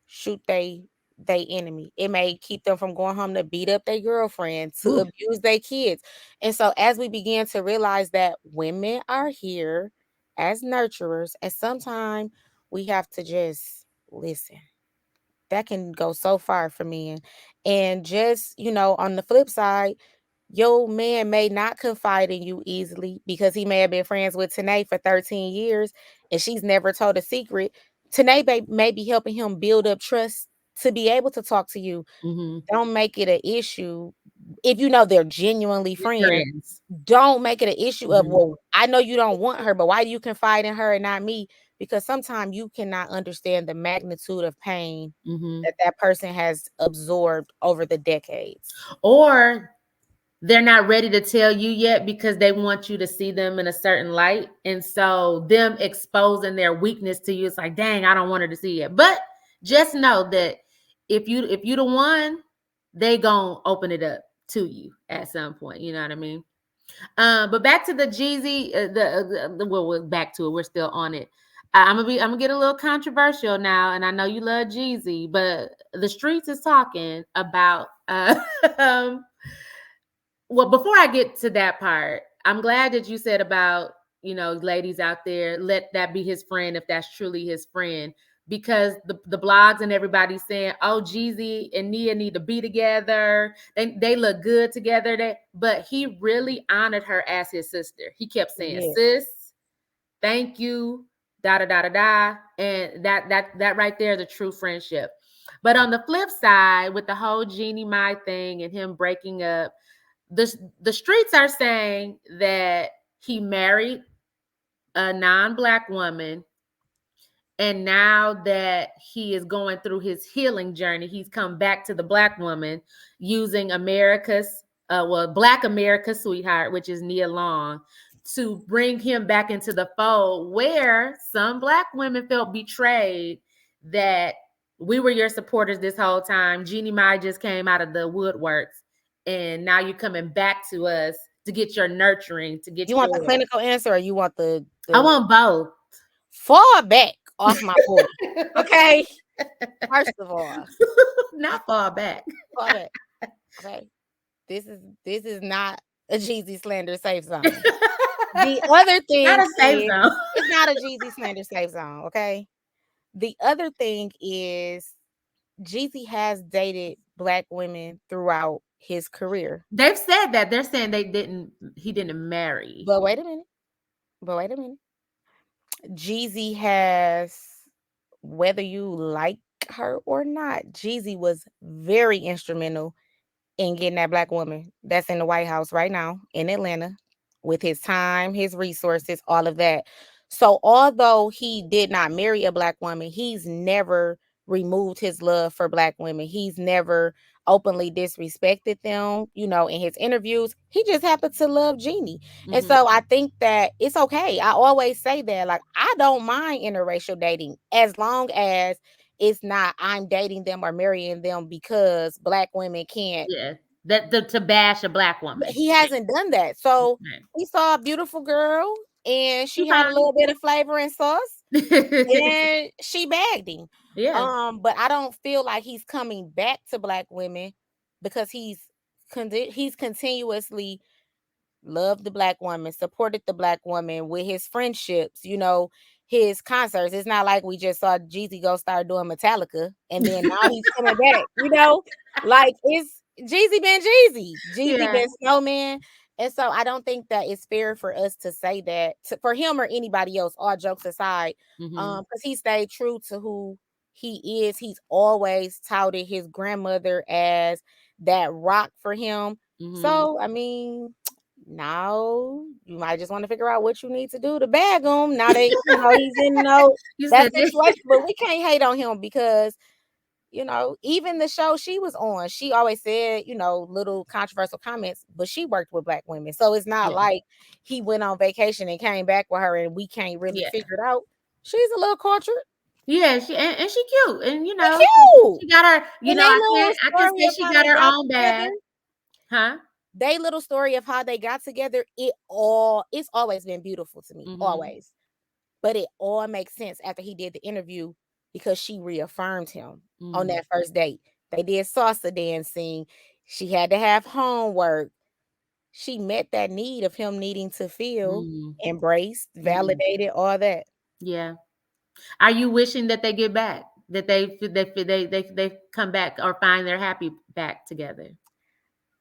shoot they enemy. It may keep them from going home to beat up their girlfriend, to Ooh. abuse their kids. And so as we begin to realize that women are here as nurturers, and sometimes we have to just listen. That can go so far for men. And just, on the flip side, your man may not confide in you easily because he may have been friends with Tynee for 13 years and she's never told a secret. Tynee may be helping him build up trust to be able to talk to you. Mhm. Don't make it an issue. If you know they're genuinely Your friends, friends. don't make it an issue of, Mhm. well, I know you don't want her, but why do you confide in her and not me? Because sometimes you cannot understand the magnitude of pain Mhm. that that person has absorbed over the decades. Or they're not ready to tell you yet because they want you to see them in a certain light. And so them exposing their weakness to you, it's like, dang, I don't want her to see it. But just know that if you the one, they gonna open it up to you at some point. You know what I mean? But back to the Jeezy, well, we're back to it. We're still on it. I'm gonna get a little controversial now, and I know you love Jeezy, but the streets is talking about um, well, before I get to that part, I'm glad that you said about, ladies out there, let that be his friend if that's truly his friend. because the blogs and everybody's saying, oh, Jeezy and Nia need to be together. They look good together. But he really honored her as his sister. He kept saying, Yeah. sis, thank you, da da da da da. And that right there is a true friendship. But on the flip side, with the whole Jeannie Mai thing and him breaking up, the streets are saying that he married a non-black woman, and now that he is going through his healing journey, he's come back to the black woman using Black America's sweetheart, which is Nia Long, to bring him back into the fold, where some black women felt betrayed, that we were your supporters this whole time. Jeannie Mai just came out of the woodworks, and now you're coming back to us to get your nurturing, to get You want the your. clinical answer, or you want I the want both. fall back off my boy? Okay. First of all, Not far back. fall back. Okay. This is not a Jeezy slander safe zone. The other Not thing a safe is, zone. it's not a Jeezy slander safe zone. Okay. The other thing is, Jeezy has dated black women throughout his career. They've said that. They're saying he didn't marry. But wait a minute. But wait a minute. Jeezy has, whether you like her or not, Jeezy was very instrumental in getting that black woman that's in the White House right now in Atlanta, with his time, his resources, all of that. So although he did not marry a black woman, he's never removed his love for black women. He's never openly disrespected them, in his interviews. He just happened to love Jeannie. And Mm-hmm. so I think that it's okay. I always say that, like, I don't mind interracial dating, as long as it's not I'm dating them or marrying them because black women can't. Yeah. To bash a black woman. He hasn't done that. So Okay. he saw a beautiful girl and You she had a fine. little bit of flavor and sauce, and she bagged him. Yeah. But I don't feel like he's coming back to black women, because he's continuously loved the black woman, supported the black woman with his friendships, his concerts. It's not like we just saw Jeezy go start doing Metallica and then now he's coming back, like, it's Jeezy been Jeezy. Jeezy Yeah. been Snowman. And so I don't think that it's fair for us to say that for him or anybody else, all jokes aside, Mm-hmm. because he stayed true to who he is. He's always touted his grandmother as that rock for him. Mm-hmm. So, I mean, now you might just want to figure out what you need to do to bag him. Now that he's in You that said situation, but we can't hate on him because even the show she was on, she always said little controversial comments, but she worked with black women, so it's not yeah. like he went on vacation and came back with her and we can't really Yeah. figure it out. She's a little cultured, Yeah, and she cute, and she cute, she got her. and they I little can story say of she how got they her got own together. bag, huh? They little story of how they got together, it's always been beautiful to me, Mm-hmm. always. But it all makes sense after he did the interview, because she reaffirmed him on Mm-hmm. that first date. They did salsa dancing. She had to have homework. She met that need of him needing to feel Mm-hmm. embraced, Mm-hmm. validated, all that. Yeah. Are you wishing that they get back? That they come back or find their happy back together?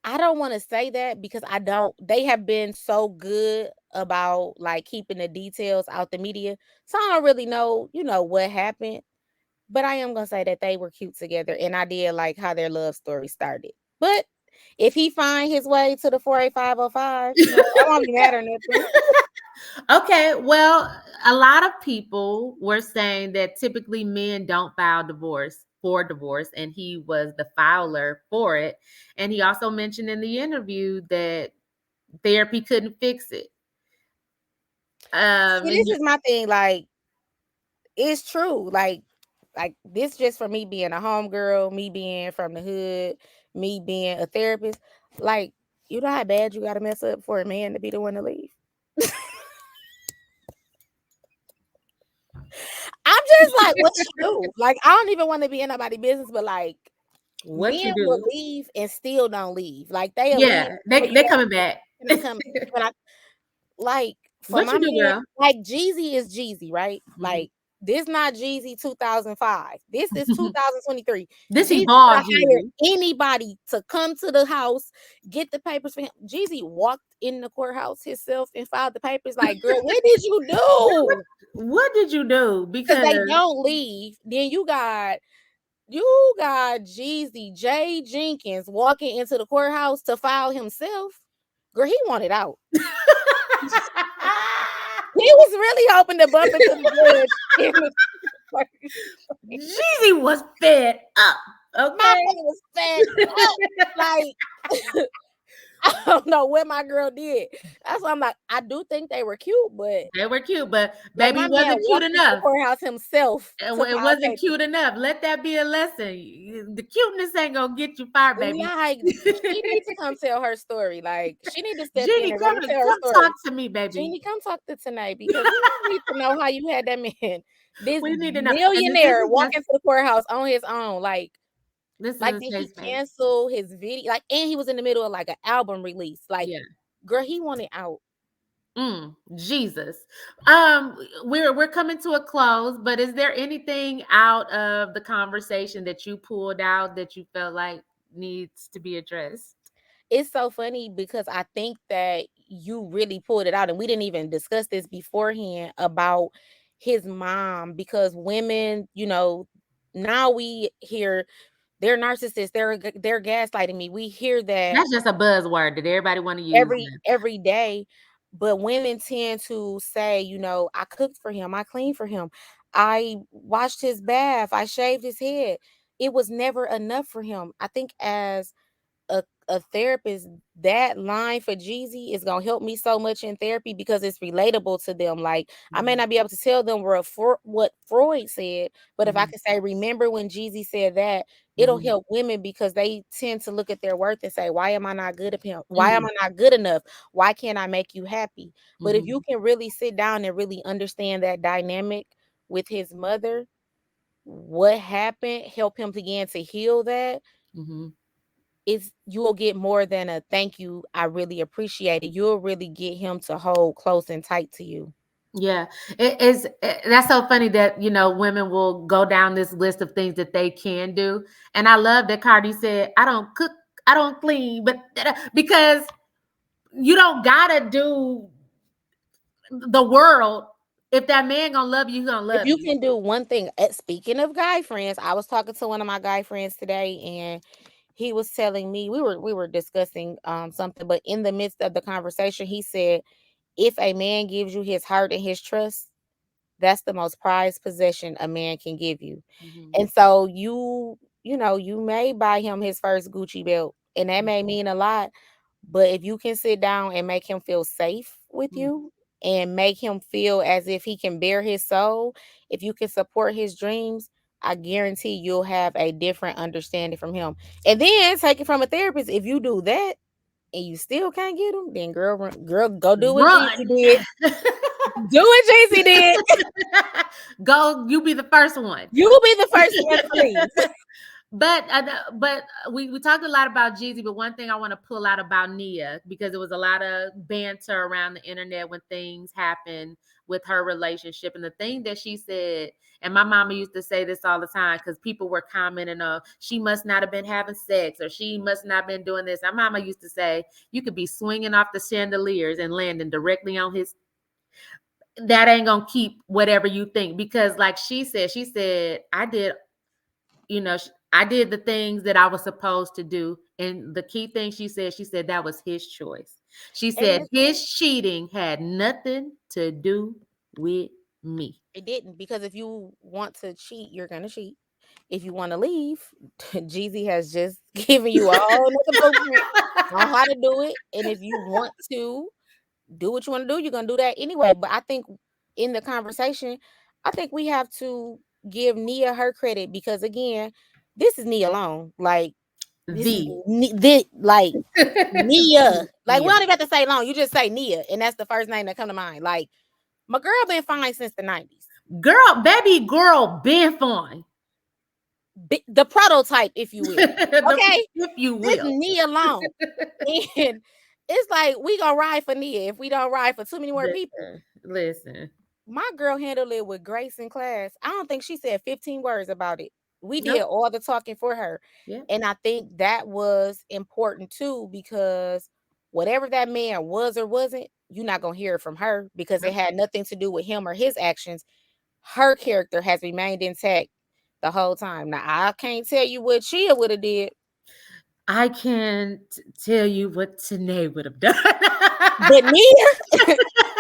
I don't want to say that because I don't. They have been so good about like keeping the details out the media, so I don't really know, what happened. But I am gonna say that they were cute together, and I did like how their love story started. But if he find his way to the 48505, I won't be mad or nothing. Okay, well, a lot of people were saying that typically men don't file divorce, and he was the filer for it. And he also mentioned in the interview that therapy couldn't fix it. See, And this is my thing. Like, it's true. Like this just for me being a homegirl, me being from the hood, me being a therapist. Like, you know how bad you gotta mess up for a man to be the one to leave. I'm just like, what you do? Like, I don't even want to be in nobody's business, but like, what men you will do? leave and still don't leave. Like, they'll leave. Yeah, But you they got, coming back. can I come? Can I, like, for What my you do, man, girl? like Jeezy is Jeezy, right? Hmm. Like, This not Jeezy 2005. This is 2023. This Jeezy could have evolved, hired Jeezy. anybody to come to the house, get the papers for him. Jeezy walked in the courthouse himself and filed the papers. Like, girl, what did you Girl, do? what did you do? Because Because they don't leave. Then you got Jeezy J Jenkins walking into the courthouse to file himself. Girl, he wanted out. He was really hoping to bump into the judge in the first place. Jeezy was fed up. My Okay. man was fed up. Like, I don't know what my girl did. That's why I'm like, I do think they were cute, but They were cute, but like baby, my it man wasn't cute walked into the enough. courthouse himself to It file wasn't papers. cute enough. Let that be a lesson. The cuteness ain't gonna get you fired, baby. Like, she needs to come tell her story. Like, she need to step in Jeannie, and really tell her come story. talk to me, baby. Jeannie, come talk to tonight because we need to know how you had that man, this We need to know. And this millionaire, is walk into the courthouse on his own. this is Like, a did safe he space. cancel his video? Like, and he was in the middle of like an album release. Like, Yeah. girl, he wanted out. Jesus. We're coming to a close, but is there anything out of the conversation that you pulled out that you felt like needs to be addressed? It's so funny because I think that you really pulled it out, and we didn't even discuss this beforehand about his mom because women, now we hear they're narcissists, they're gaslighting me. We hear that That's just a buzzword that everybody want to use every now. every day, but women tend to say, I cooked for him, I cleaned for him, I washed his bath, I shaved his head. It was never enough for him. I think as a therapist, that line for Jeezy is gonna help me so much in therapy because it's relatable to them. Like, I may Mhm, not be able to tell them what Freud said, but if I mhm, can say, remember when Jeezy said that, it'll mhm, help women because they tend to look at their worth and say, why am I not good of him? Why am mhm, I not good enough? Why can't I make you happy? But if mhm, you can really sit down and really understand that dynamic with his mother, what happened, help him begin to heal that, mhm. is you will get more than a thank you. I really appreciate it. You'll really get him to hold close and tight to you. Yeah, that's so funny that women will go down this list of things that they can do, and I love that Cardi said, "I don't cook, I don't clean," but because you don't gotta do the world. If that man gonna love you, he gonna If love you you. can do one thing, speaking of guy friends, I was talking to one of my guy friends today, and he was telling me we were discussing something, but in the midst of the conversation, he said, if a man gives you his heart and his trust, that's the most prized possession a man can give you. Mhm, And so you may buy him his first Gucci belt, and that may mean a lot. But if you can sit down and make him feel safe with mhm, you and make him feel as if he can bear his soul, if you can support his dreams, I guarantee you'll have a different understanding from him. And then take it from a therapist. If you do that and you still can't get him, then girl, go do what Jeezy run. did. Do what Jeezy did. Go, you be the first one. You be the first one to leave. But we talked a lot about Jeezy, but one thing I want to pull out about Nia, because it was a lot of banter around the internet when things happened with her relationship, and the thing that she said, and my mama used to say this all the time because people were commenting on she must not have been having sex or she must not have been doing this. My mama used to say you could be swinging off the chandeliers and landing directly on his. That ain't gonna keep whatever you think, because like she said I did the things that I was supposed to do. And the key thing she said that was his choice. She And said that's it. his cheating had nothing to do with me. It didn't, because if you want to cheat, you're gonna cheat. If you want to leave, Jeezy has just given you a whole nother blueprint on how to do it. And if you want to do what you want to do, you're gonna do that anyway. But I think in the conversation, I think we have to give Nia her credit because again, this is Nia alone. Like this is The like Nia. Like we Nia. don't even have to say long. You just say Nia, and that's the first name that come to mind. Like my girl been fine since the 90s. Girl, baby girl, been fine. The prototype, if you will. Okay, If you this will. Nia alone, and it's like we gonna ride for Nia if we don't ride for too many more people. Listen. My girl handled it with grace and class. I don't think she said 15 words about it. We did Nope. all the talking for her. Yeah. And I think that was important too, because whatever that man was or wasn't, you're not going to hear it from her because it Nope. had nothing to do with him or his actions. Her character has remained intact the whole time. Now, I can't tell you what Chia would have did, I can't tell you what Tynee would have done. but Nia,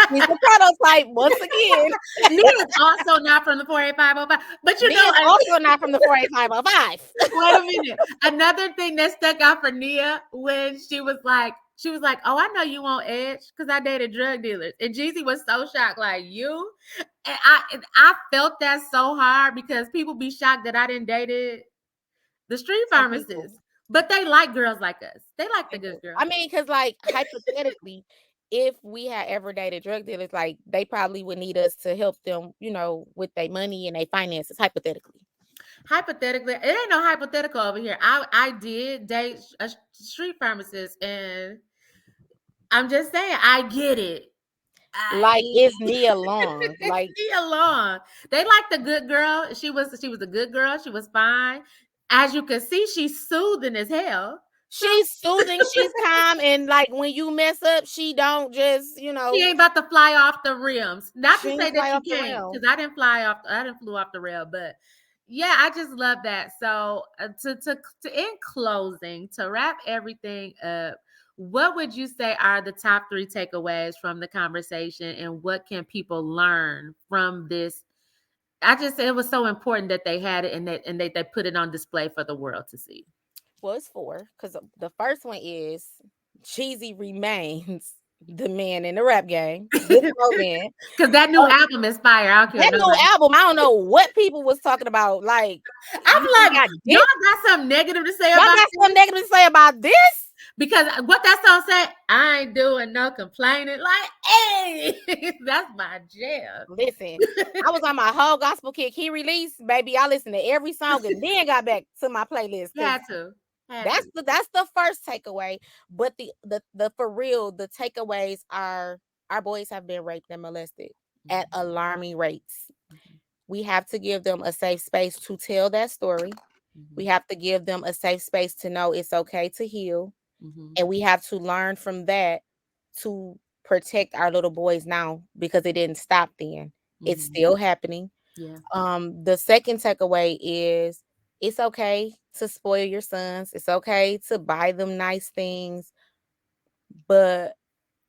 she's the prototype once again. Nia is also not from the 48505. But you Nia know, is also not from the 48505. wait a minute. Another thing that stuck out for Nia when she was like, "Oh, I know you on edge because I dated drug dealers." And Jeezy was so shocked, like you. And I felt that so hard because people be shocked that I didn't dated the street Some people. pharmacists. But they like girls like us. They like the They good do. girls. I mean, because like hypothetically, if we had ever dated drug dealers, like they probably would need us to help them, with their money and their finances, hypothetically. Hypothetically, it ain't no hypothetical over here. I did date a street pharmacist, and I'm just saying I get it. Like I it's Nia Long. Like see along. They like the good girl. She was a good girl. She was fine. As you can see, she's soothing as hell. So she's soothing, she's calm, and like when you mess up, she don't just, she ain't about to fly off the rims. Not she to say ain't that fly you off the can't, rail. because I didn't flew off the rail, but yeah, I just love that. So to in closing, to wrap everything up, what would you say are the top three takeaways from the conversation, and what can people learn from this? I just it was so important that they had it, and they put it on display for the world to see. Well, it's four, because the first one is Cheesy remains the man in the rap game. This old man. Because that new album is fire. I don't care That what new nobody. album, I don't know what people was talking about. Like, this I'm nigga like, got y'all dick. got something negative to say Y'all about got this? something negative to say about this? Because what that song said, I ain't doing no complaining. Like, hey, that's my jam. Listen, I was on my whole gospel kick he released, baby. I listened to every song and then got back to my playlist because Had to, had to. that's the first takeaway. But the for real, the takeaways are our boys have been raped and molested at Mhm, alarming rates. mhm, We have to give them a safe space to tell that story. We mhm, have to give them a safe space to know it's okay to heal. mhm, And we have to learn from that to protect our little boys now because it didn't stop then. It's mhm. still happening. Yeah. The second takeaway is it's okay to spoil your sons. It's okay to buy them nice things, but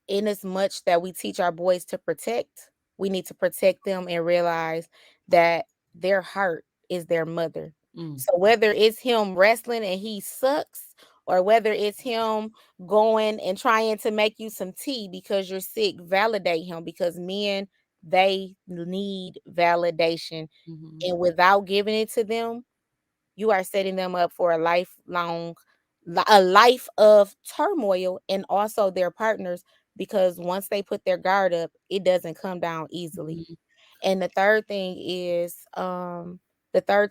in as much that we teach our boys to protect, we need to protect them and realize that their heart is their mother. Mm, So whether it's him wrestling and he sucks, or whether it's him going and trying to make you some tea because you're sick, validate him, because men, they need validation. mhm, And without giving it to them, you are setting them up for a life of turmoil, and also their partners, because once they put their guard up, it doesn't come down easily. mhm, And the third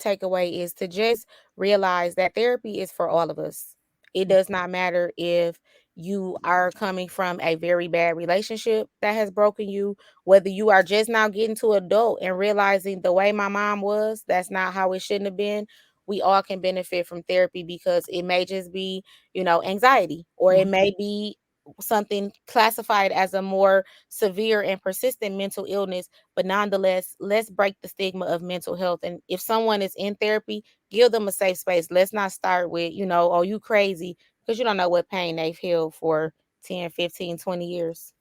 takeaway is to just realize that therapy is for all of us. It does not matter if you are coming from a very bad relationship that has broken you, whether you are just now getting to adult and realizing the way my mom was, that's not how it shouldn't have been. We all can benefit from therapy because it may just be, anxiety, or it mhm. may be something classified as a more severe and persistent mental illness. But nonetheless, let's break the stigma of mental health. And if someone is in therapy, give them a safe space. Let's not start with, oh, you crazy, because you don't know what pain they've healed for 10, 15, 20 years.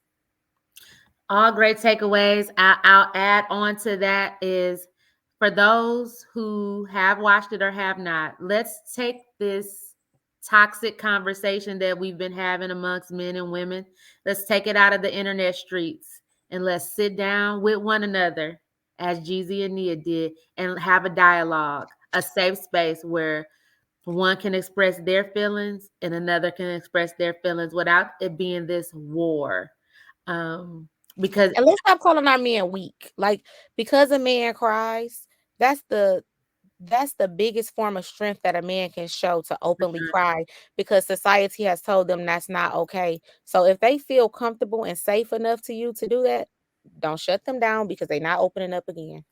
All great takeaways. I'll add on to that is for those who have watched it or have not, let's take this toxic conversation that we've been having amongst men and women. Let's take it out of the internet streets and let's sit down with one another, as Jeezy and Nia did, and have a dialogue, a safe space where one can express their feelings and another can express their feelings without it being this war. Um, because And let's stop calling our men weak. Like, because a man cries, that's the biggest form of strength that a man can show, to openly cry, because society has told them that's not okay. So if they feel comfortable and safe enough to you to do that, don't shut them down because they're not opening up again.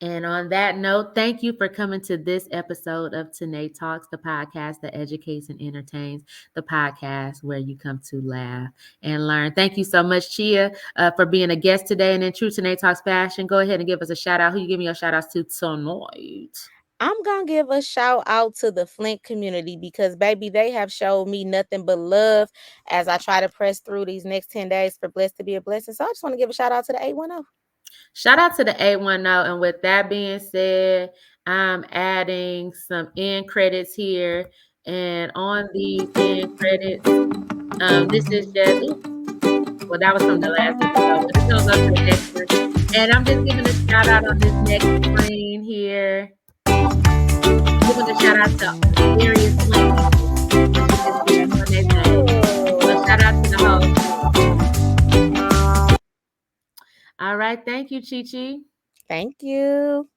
And on that note, thank you for coming to this episode of Tynee Talks, the podcast that educates and entertains, the podcast where you come to laugh and learn. Thank you so much, Chia, for being a guest today. And in true Tynee Talks fashion, go ahead and give us a shout out. Who you giving your shout outs to tonight? I'm gonna give a shout out to the Flint community because baby, they have showed me nothing but love as I try to press through these next 10 days for Blessed to be a Blessing. So I just want to give a shout out to the 810. Shout out to the 810. And with that being said, I'm adding some end credits here. And on these end credits, this is just, well, that was from the last episode, but it's gonna go to the next one. And I'm just giving a shout out on this next screen here. Giving a shout out to various Flint people, as you can see on their name. So shout out to the host. All right, thank you, Chi Chi. Thank you.